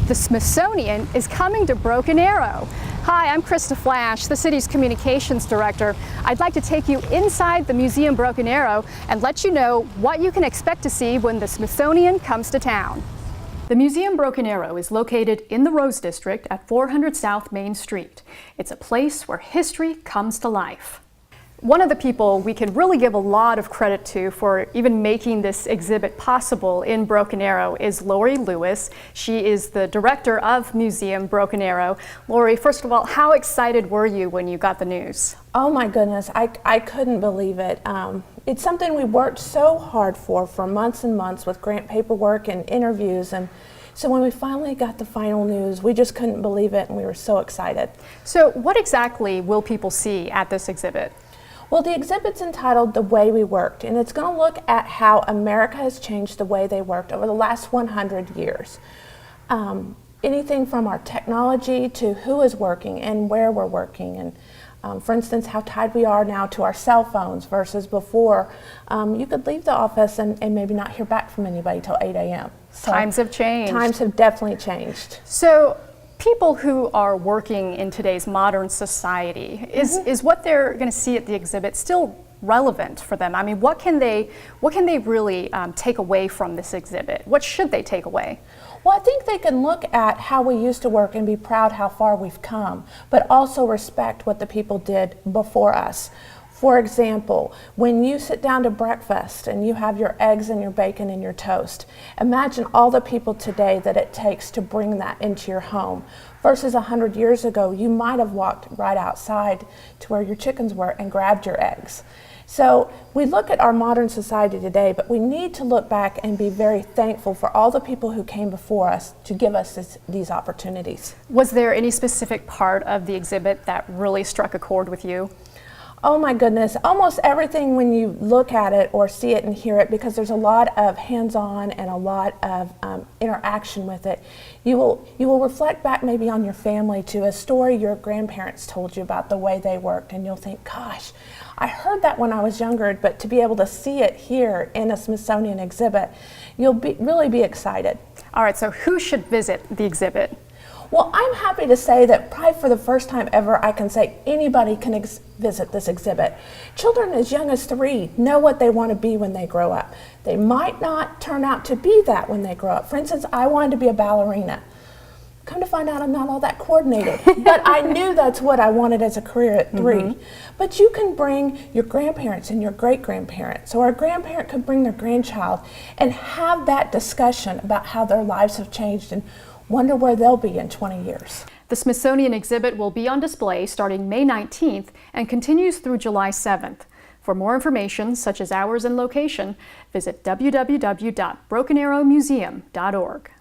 The Smithsonian is coming to Broken Arrow. Hi, I'm Krista Flash, the city's communications director. I'd like to take you inside the Museum Broken Arrow and let you know what you can expect to see when the Smithsonian comes to town. The Museum Broken Arrow is located in the Rose District at 400 South Main Street. It's a place where history comes to life. One of the people we can really give a lot of credit to for even making this exhibit possible in Broken Arrow is Lori Lewis. She is the director of Museum Broken Arrow. Lori, first of all, how excited were you when you got the news? Oh my goodness, I couldn't believe it. It's something we worked so hard for months and months with grant paperwork and interviews, and so when we finally got the final news, we just couldn't believe it and we were so excited. So what exactly will people see at this exhibit? Well, the exhibit's entitled The Way We Worked, and it's going to look at how America has changed the way they worked over the last 100 years. Anything from our technology to who is working and where we're working, and for instance, how tied we are now to our cell phones versus before. You could leave the office and maybe not hear back from anybody till 8 a.m. So times have changed. Times have definitely changed. So people who are working in today's modern society, is what they're going to see at the exhibit still relevant for them? I mean, what can they really take away from this exhibit? What should they take away? Well, I think they can look at how we used to work and be proud how far we've come, but also respect what the people did before us. For example, when you sit down to breakfast and you have your eggs and your bacon and your toast, imagine all the people today that it takes to bring that into your home. Versus 100 years ago, you might have walked right outside to where your chickens were and grabbed your eggs. So we look at our modern society today, but we need to look back and be very thankful for all the people who came before us to give us these opportunities. Was there any specific part of the exhibit that really struck a chord with you? Oh my goodness, almost everything when you look at it or see it and hear it, because there's a lot of hands-on and a lot of interaction with it, you will reflect back maybe on your family to a story your grandparents told you about the way they worked, and you'll think, gosh, I heard that when I was younger, but to be able to see it here in a Smithsonian exhibit, you'll really be excited. All right, so who should visit the exhibit? Well, I'm happy to say that probably for the first time ever, I can say anybody can visit this exhibit. Children as young as 3 know what they want to be when they grow up. They might not turn out to be that when they grow up. For instance, I wanted to be a ballerina. Come to find out I'm not all that coordinated, but I knew that's what I wanted as a career at 3. But you can bring your grandparents and your great-grandparents, or a grandparent could bring their grandchild and have that discussion about how their lives have changed and wonder where they'll be in 20 years. The Smithsonian exhibit will be on display starting May 19th and continues through July 7th. For more information, such as hours and location, visit www.brokenarrowmuseum.org.